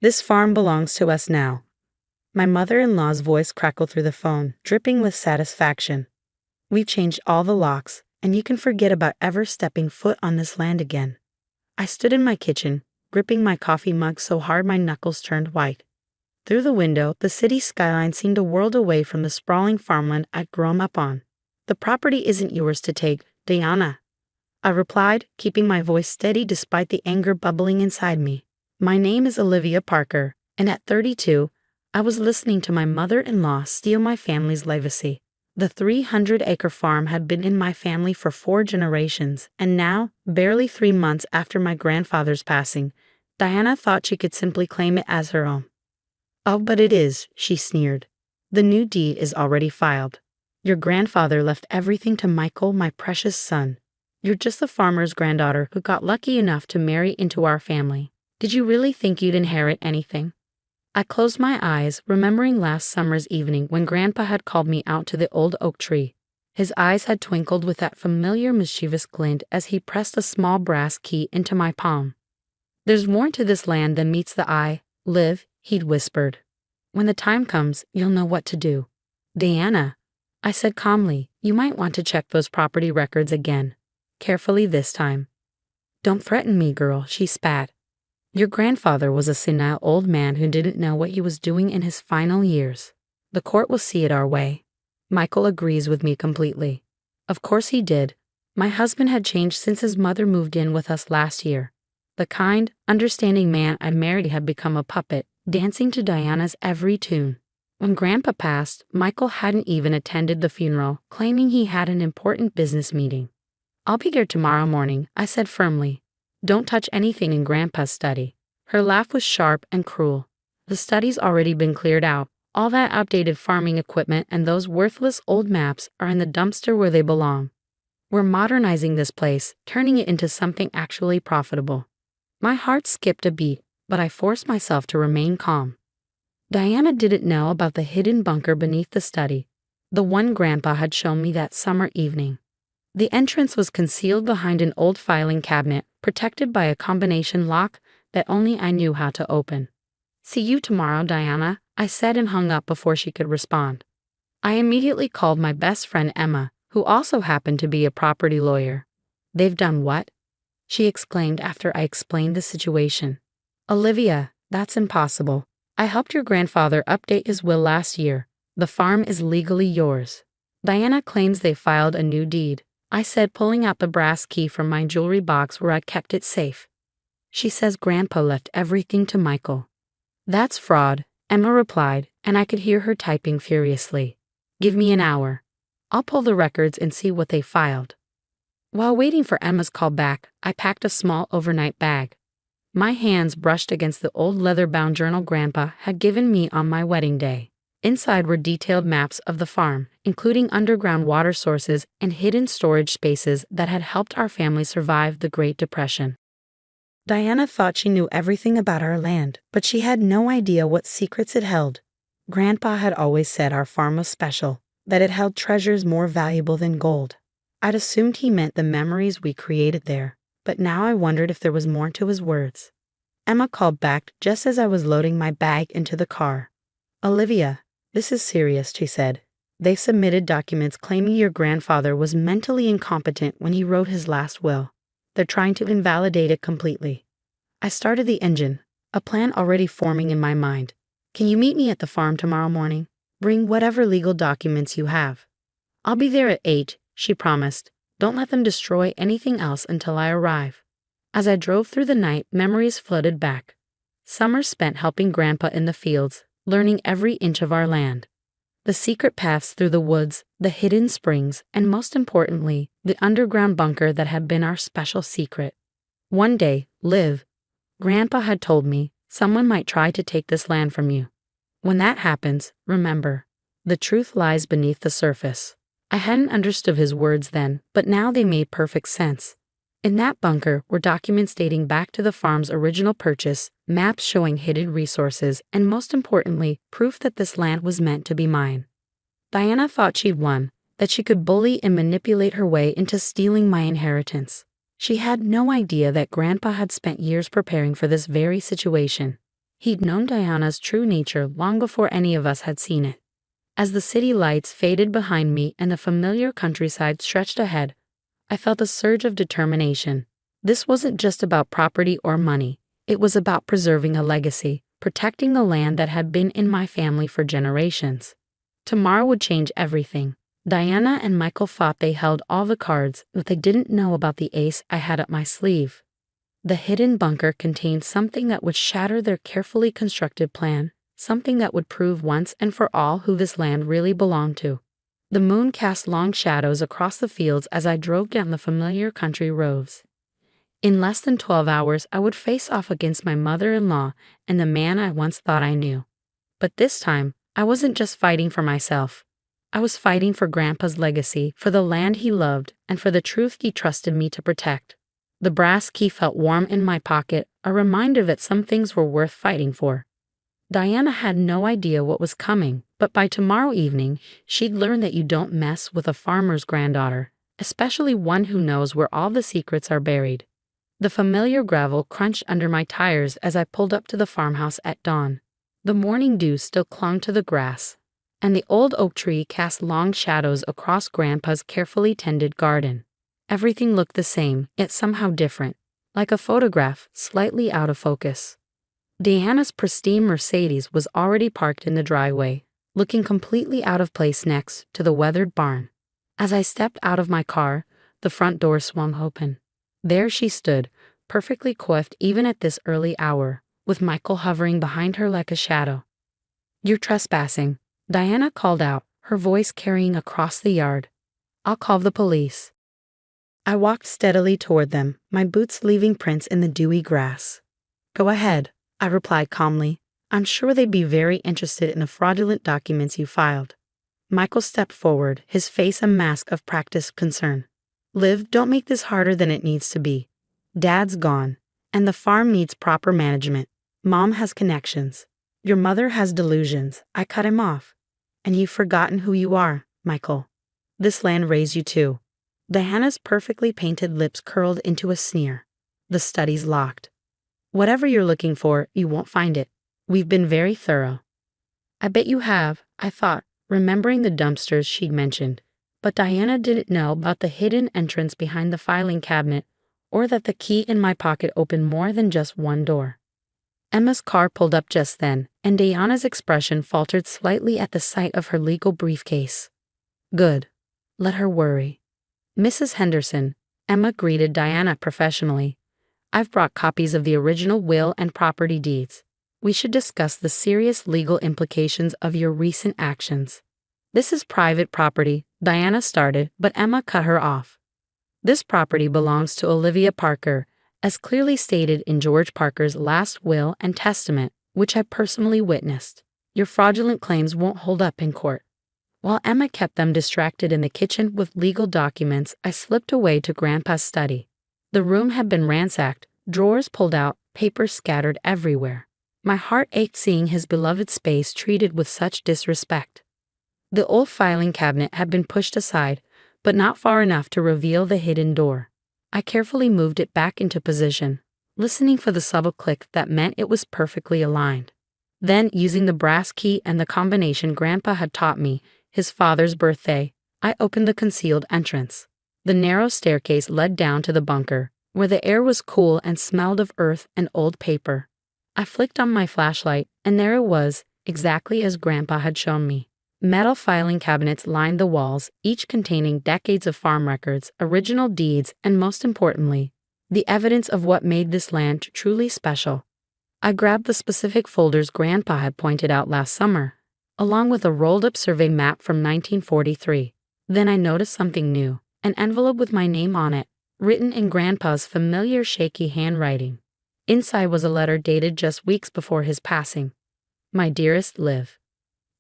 This farm belongs to us now. My mother-in-law's voice crackled through the phone, dripping with satisfaction. We've changed all the locks, and you can forget about ever stepping foot on this land again. I stood in my kitchen, gripping my coffee mug so hard my knuckles turned white. Through the window, the city skyline seemed a world away from the sprawling farmland I'd grown up on. The property isn't yours to take, Diana, I replied, keeping my voice steady despite the anger bubbling inside me. My name is Olivia Parker, and at 32, I was listening to my mother-in-law steal my family's legacy. The 300-acre farm had been in my family for 4 generations, and now, barely 3 months after my grandfather's passing, Diana thought she could simply claim it as her own. Oh, but it is, she sneered. The new deed is already filed. Your grandfather left everything to Michael, my precious son. You're just the farmer's granddaughter who got lucky enough to marry into our family. Did you really think you'd inherit anything? I closed my eyes, remembering last summer's evening when Grandpa had called me out to the old oak tree. His eyes had twinkled with that familiar mischievous glint as he pressed a small brass key into my palm. There's more to this land than meets the eye, Liv, he'd whispered. When the time comes, you'll know what to do. Diana, I said calmly, you might want to check those property records again. Carefully this time. Don't threaten me, girl, she spat. Your grandfather was a senile old man who didn't know what he was doing in his final years. The court will see it our way. Michael agrees with me completely. Of course he did. My husband had changed since his mother moved in with us last year. The kind, understanding man I married had become a puppet, dancing to Diana's every tune. When Grandpa passed, Michael hadn't even attended the funeral, claiming he had an important business meeting. I'll be there tomorrow morning, I said firmly. Don't touch anything in Grandpa's study. Her laugh was sharp and cruel. The study's already been cleared out. All that outdated farming equipment and those worthless old maps are in the dumpster where they belong. We're modernizing this place, turning it into something actually profitable. My heart skipped a beat, but I forced myself to remain calm. Diana didn't know about the hidden bunker beneath the study, the one Grandpa had shown me that summer evening. The entrance was concealed behind an old filing cabinet, protected by a combination lock that only I knew how to open. See you tomorrow, Diana, I said and hung up before she could respond. I immediately called my best friend Emma, who also happened to be a property lawyer. They've done what? She exclaimed after I explained the situation. Olivia, that's impossible. I helped your grandfather update his will last year. The farm is legally yours. Diana claims they filed a new deed, I said, pulling out the brass key from my jewelry box where I'd kept it safe. She says Grandpa left everything to Michael. That's fraud, Emma replied, and I could hear her typing furiously. Give me an hour. I'll pull the records and see what they filed. While waiting for Emma's call back, I packed a small overnight bag. My hands brushed against the old leather-bound journal Grandpa had given me on my wedding day. Inside were detailed maps of the farm, including underground water sources and hidden storage spaces that had helped our family survive the Great Depression. Diana thought she knew everything about our land, but she had no idea what secrets it held. Grandpa had always said our farm was special, that it held treasures more valuable than gold. I'd assumed he meant the memories we created there, but now I wondered if there was more to his words. Emma called back just as I was loading my bag into the car. Olivia, this is serious, she said. They submitted documents claiming your grandfather was mentally incompetent when he wrote his last will. They're trying to invalidate it completely. I started the engine, a plan already forming in my mind. Can you meet me at the farm tomorrow morning? Bring whatever legal documents you have. I'll be there at 8, she promised. Don't let them destroy anything else until I arrive. As I drove through the night, memories flooded back. Summers spent helping Grandpa in the fields, learning every inch of our land. The secret paths through the woods, the hidden springs, and most importantly, the underground bunker that had been our special secret. One day, Liv, Grandpa had told me, someone might try to take this land from you. When that happens, remember, the truth lies beneath the surface. I hadn't understood his words then, but now they made perfect sense. In that bunker were documents dating back to the farm's original purchase, maps showing hidden resources, and most importantly, proof that this land was meant to be mine. Diana thought she'd won, that she could bully and manipulate her way into stealing my inheritance. She had no idea that Grandpa had spent years preparing for this very situation. He'd known Diana's true nature long before any of us had seen it. As the city lights faded behind me and the familiar countryside stretched ahead, I felt a surge of determination. This wasn't just about property or money, it was about preserving a legacy, protecting the land that had been in my family for generations. Tomorrow would change everything. Diana and Michael thought they held all the cards, but they didn't know about the ace I had up my sleeve. The hidden bunker contained something that would shatter their carefully constructed plan, something that would prove once and for all who this land really belonged to. The moon cast long shadows across the fields as I drove down the familiar country roads. In less than 12 hours, I would face off against my mother-in-law and the man I once thought I knew. But this time, I wasn't just fighting for myself. I was fighting for Grandpa's legacy, for the land he loved, and for the truth he trusted me to protect. The brass key felt warm in my pocket, a reminder that some things were worth fighting for. Diana had no idea what was coming, but by tomorrow evening, she'd learn that you don't mess with a farmer's granddaughter, especially one who knows where all the secrets are buried. The familiar gravel crunched under my tires as I pulled up to the farmhouse at dawn. The morning dew still clung to the grass, and the old oak tree cast long shadows across Grandpa's carefully tended garden. Everything looked the same, yet somehow different, like a photograph slightly out of focus. Diana's pristine Mercedes was already parked in the driveway, looking completely out of place next to the weathered barn. As I stepped out of my car, the front door swung open. There she stood, perfectly coiffed even at this early hour, with Michael hovering behind her like a shadow. "You're trespassing," Diana called out, her voice carrying across the yard. "I'll call the police." I walked steadily toward them, my boots leaving prints in the dewy grass. "Go ahead," I replied calmly. "I'm sure they'd be very interested in the fraudulent documents you filed." Michael stepped forward, his face a mask of practiced concern. "Liv, don't make this harder than it needs to be. Dad's gone, and the farm needs proper management. Mom has connections. Your mother has delusions. I cut him off. And you've forgotten who you are, Michael. This land raised you too." Diana's perfectly painted lips curled into a sneer. The study's locked. "Whatever you're looking for, you won't find it. We've been very thorough." "I bet you have," I thought, remembering the dumpsters she'd mentioned. But Diana didn't know about the hidden entrance behind the filing cabinet, or that the key in my pocket opened more than just one door. Emma's car pulled up just then, and Diana's expression faltered slightly at the sight of her legal briefcase. "Good. Let her worry." "Mrs. Henderson," Emma greeted Diana professionally, "I've brought copies of the original will and property deeds. We should discuss the serious legal implications of your recent actions." "This is private property," Diana started, but Emma cut her off. "This property belongs to Olivia Parker, as clearly stated in George Parker's last will and testament, which I personally witnessed. Your fraudulent claims won't hold up in court." While Emma kept them distracted in the kitchen with legal documents, I slipped away to Grandpa's study. The room had been ransacked, drawers pulled out, papers scattered everywhere. My heart ached seeing his beloved space treated with such disrespect. The old filing cabinet had been pushed aside, but not far enough to reveal the hidden door. I carefully moved it back into position, listening for the subtle click that meant it was perfectly aligned. Then, using the brass key and the combination Grandpa had taught me, his father's birthday, I opened the concealed entrance. The narrow staircase led down to the bunker, where the air was cool and smelled of earth and old paper. I flicked on my flashlight, and there it was, exactly as Grandpa had shown me. Metal filing cabinets lined the walls, each containing decades of farm records, original deeds, and most importantly, the evidence of what made this land truly special. I grabbed the specific folders Grandpa had pointed out last summer, along with a rolled-up survey map from 1943. Then I noticed something new, an envelope with my name on it, written in Grandpa's familiar shaky handwriting. Inside was a letter dated just weeks before his passing. "My dearest Liv,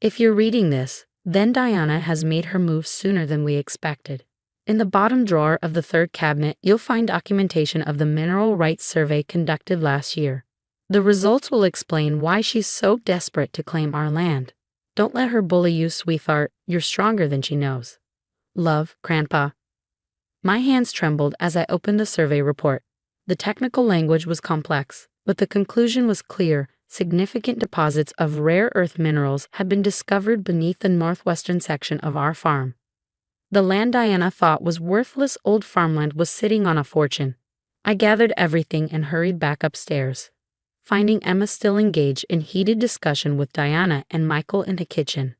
if you're reading this, then Diana has made her move sooner than we expected. In the bottom drawer of the third cabinet, you'll find documentation of the mineral rights survey conducted last year. The results will explain why she's so desperate to claim our land. Don't let her bully you, sweetheart. You're stronger than she knows. Love, Grandpa." My hands trembled as I opened the survey report. The technical language was complex, but the conclusion was clear: significant deposits of rare earth minerals had been discovered beneath the northwestern section of our farm. The land Diana thought was worthless old farmland was sitting on a fortune. I gathered everything and hurried back upstairs, finding Emma still engaged in heated discussion with Diana and Michael in the kitchen.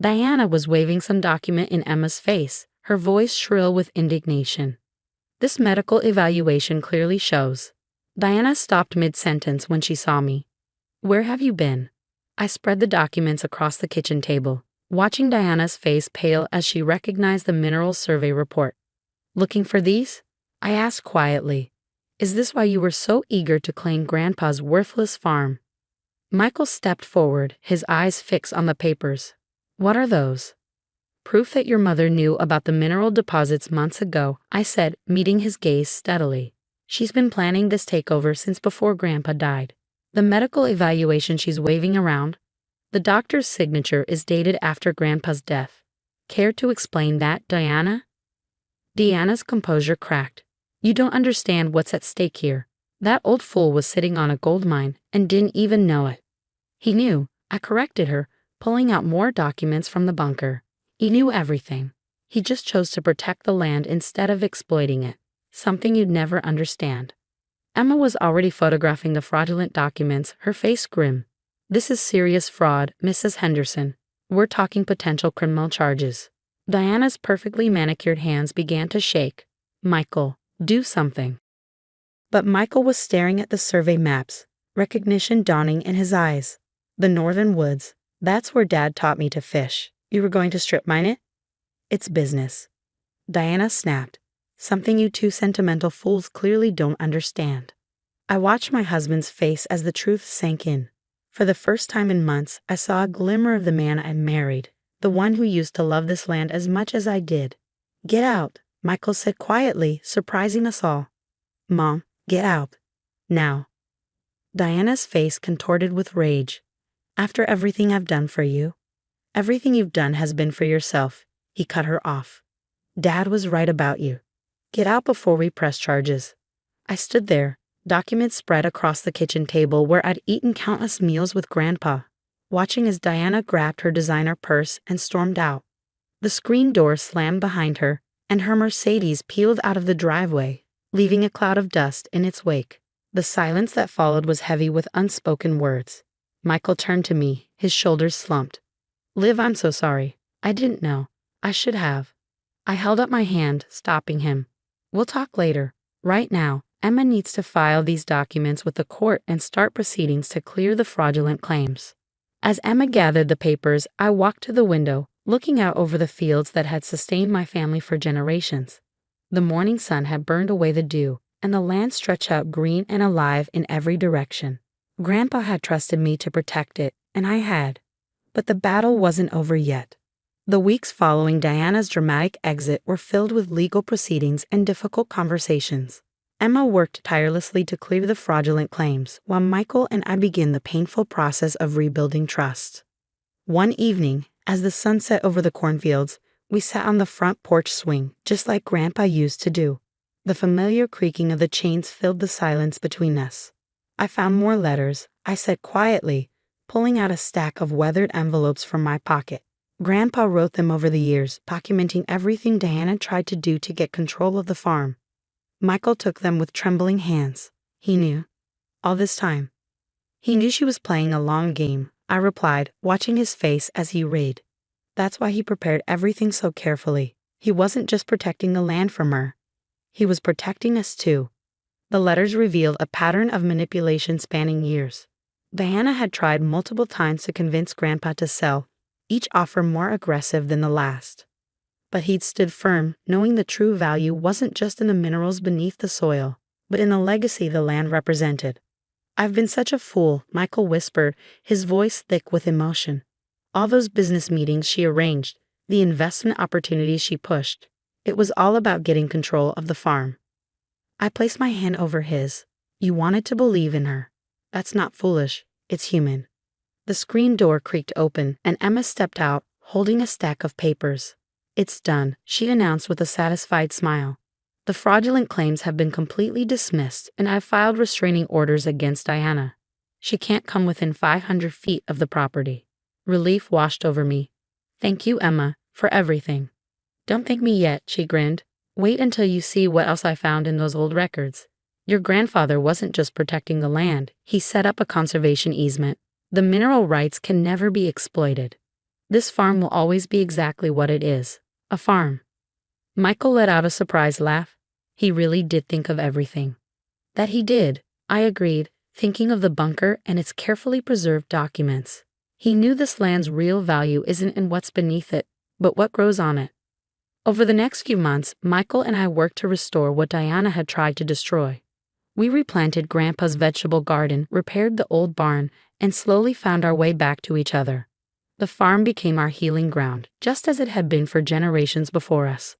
Diana was waving some document in Emma's face, her voice shrill with indignation. "This medical evaluation clearly shows." Diana stopped mid-sentence when she saw me. "Where have you been?" I spread the documents across the kitchen table, watching Diana's face pale as she recognized the minerals survey report. "Looking for these?" I asked quietly. "Is this why you were so eager to claim Grandpa's worthless farm?" Michael stepped forward, his eyes fixed on the papers. "What are those?" "Proof that your mother knew about the mineral deposits months ago," I said, meeting his gaze steadily. "She's been planning this takeover since before Grandpa died. The medical evaluation she's waving around, the doctor's signature is dated after Grandpa's death. Care to explain that, Diana?" Diana's composure cracked. "You don't understand what's at stake here. That old fool was sitting on a gold mine and didn't even know it." "He knew," I corrected her, pulling out more documents from the bunker. "He knew everything. He just chose to protect the land instead of exploiting it. Something you'd never understand." Emma was already photographing the fraudulent documents, her face grim. "This is serious fraud, Mrs. Henderson. We're talking potential criminal charges." Diana's perfectly manicured hands began to shake. "Michael, do something." But Michael was staring at the survey maps, recognition dawning in his eyes. "The northern woods, that's where Dad taught me to fish. You were going to strip mine it?" "It's business." Diana snapped. "Something you two sentimental fools clearly don't understand." I watched my husband's face as the truth sank in. For the first time in months, I saw a glimmer of the man I married, the one who used to love this land as much as I did. "Get out," Michael said quietly, surprising us all. "Mom, get out. Now." Diana's face contorted with rage. "After everything I've done for you?" "Everything you've done has been for yourself," he cut her off. "Dad was right about you. Get out before we press charges." I stood there, documents spread across the kitchen table where I'd eaten countless meals with Grandpa, watching as Diana grabbed her designer purse and stormed out. The screen door slammed behind her, and her Mercedes peeled out of the driveway, leaving a cloud of dust in its wake. The silence that followed was heavy with unspoken words. Michael turned to me, his shoulders slumped. "Liv, I'm so sorry. I didn't know. I should have." I held up my hand, stopping him. "We'll talk later. Right now, Emma needs to file these documents with the court and start proceedings to clear the fraudulent claims." As Emma gathered the papers, I walked to the window, looking out over the fields that had sustained my family for generations. The morning sun had burned away the dew, and the land stretched out green and alive in every direction. Grandpa had trusted me to protect it, and I had. But the battle wasn't over yet. The weeks following Diana's dramatic exit were filled with legal proceedings and difficult conversations. Emma worked tirelessly to clear the fraudulent claims, while Michael and I began the painful process of rebuilding trust. One evening, as the sun set over the cornfields, we sat on the front porch swing, just like Grandpa used to do. The familiar creaking of the chains filled the silence between us. "I found more letters," I said quietly, pulling out a stack of weathered envelopes from my pocket. "Grandpa wrote them over the years, documenting everything Diana tried to do to get control of the farm." Michael took them with trembling hands. "He knew. All this time." "He knew she was playing a long game," I replied, watching his face as he read. "That's why he prepared everything so carefully. He wasn't just protecting the land from her. He was protecting us too." The letters revealed a pattern of manipulation spanning years. Diana had tried multiple times to convince Grandpa to sell, each offer more aggressive than the last. But he'd stood firm, knowing the true value wasn't just in the minerals beneath the soil, but in the legacy the land represented. "I've been such a fool," Michael whispered, his voice thick with emotion. "All those business meetings she arranged, the investment opportunities she pushed, it was all about getting control of the farm." I placed my hand over his. "You wanted to believe in her. That's not foolish, it's human." The screen door creaked open, and Emma stepped out, holding a stack of papers. "It's done," she announced with a satisfied smile. "The fraudulent claims have been completely dismissed, and I've filed restraining orders against Diana. She can't come within 500 feet of the property. Relief washed over me. Thank you, Emma, for everything. Don't thank me yet, she grinned. Wait until you see what else I found in those old records. Your grandfather wasn't just protecting the land, he set up a conservation easement. The mineral rights can never be exploited. This farm will always be exactly what it is, a farm. Michael let out a surprised laugh. He really did think of everything. That he did, I agreed, thinking of the bunker and its carefully preserved documents. He knew this land's real value isn't in what's beneath it, but what grows on it. Over the next few months, Michael and I worked to restore what Diana had tried to destroy. We replanted Grandpa's vegetable garden, repaired the old barn, and slowly found our way back to each other. The farm became our healing ground, just as it had been for generations before us.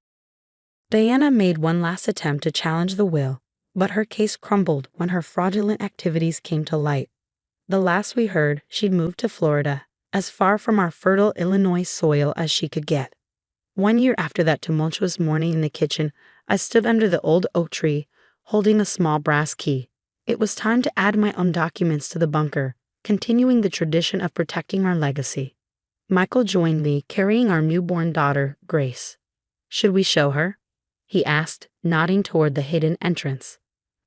Diana made one last attempt to challenge the will, but her case crumbled when her fraudulent activities came to light. The last we heard, she'd moved to Florida, as far from our fertile Illinois soil as she could get. 1 year after that tumultuous morning in the kitchen, I stood under the old oak tree, holding a small brass key. It was time to add my own documents to the bunker, continuing the tradition of protecting our legacy. Michael joined me, carrying our newborn daughter, Grace. Should we show her? He asked, nodding toward the hidden entrance.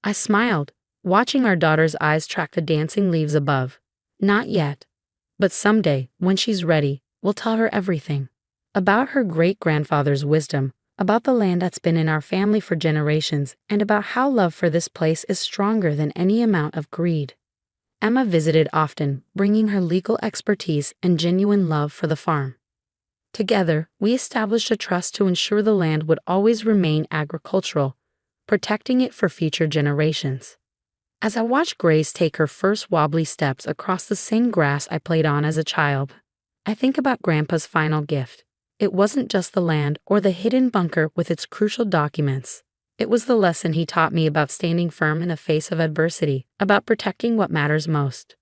I smiled, watching our daughter's eyes track the dancing leaves above. Not yet. But someday, when she's ready, we'll tell her everything. About her great-grandfather's wisdom, about the land that's been in our family for generations, and about how love for this place is stronger than any amount of greed. Emma visited often, bringing her legal expertise and genuine love for the farm. Together, we established a trust to ensure the land would always remain agricultural, protecting it for future generations. As I watched Grace take her first wobbly steps across the same grass I played on as a child, I think about Grandpa's final gift. It wasn't just the land or the hidden bunker with its crucial documents. It was the lesson he taught me about standing firm in the face of adversity, about protecting what matters most.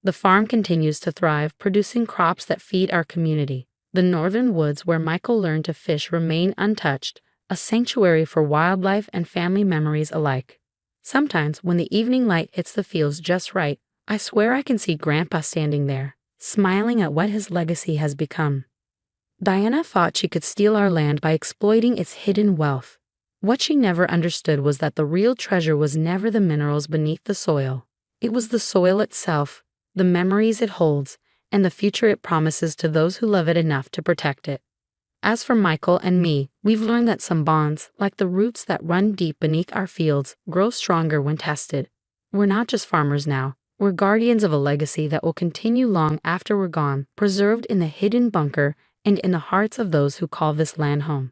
The farm continues to thrive, producing crops that feed our community. The northern woods where Michael learned to fish remain untouched, a sanctuary for wildlife and family memories alike. Sometimes, when the evening light hits the fields just right, I swear I can see Grandpa standing there, smiling at what his legacy has become. Diana thought she could steal our land by exploiting its hidden wealth. What she never understood was that the real treasure was never the minerals beneath the soil. It was the soil itself, the memories it holds, and the future it promises to those who love it enough to protect it. As for Michael and me, we've learned that some bonds, like the roots that run deep beneath our fields, grow stronger when tested. We're not just farmers now. We're guardians of a legacy that will continue long after we're gone, preserved in the hidden bunker and in the hearts of those who call this land home.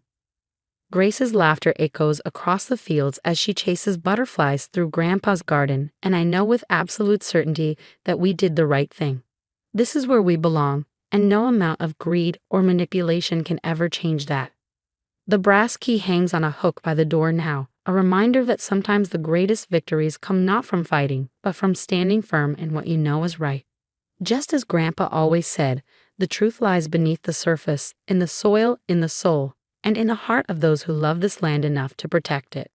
Grace's laughter echoes across the fields as she chases butterflies through Grandpa's garden, and I know with absolute certainty that we did the right thing. This is where we belong, and no amount of greed or manipulation can ever change that. The brass key hangs on a hook by the door now, a reminder that sometimes the greatest victories come not from fighting, but from standing firm in what you know is right. Just as Grandpa always said, the truth lies beneath the surface, in the soil, in the soul, and in the heart of those who love this land enough to protect it.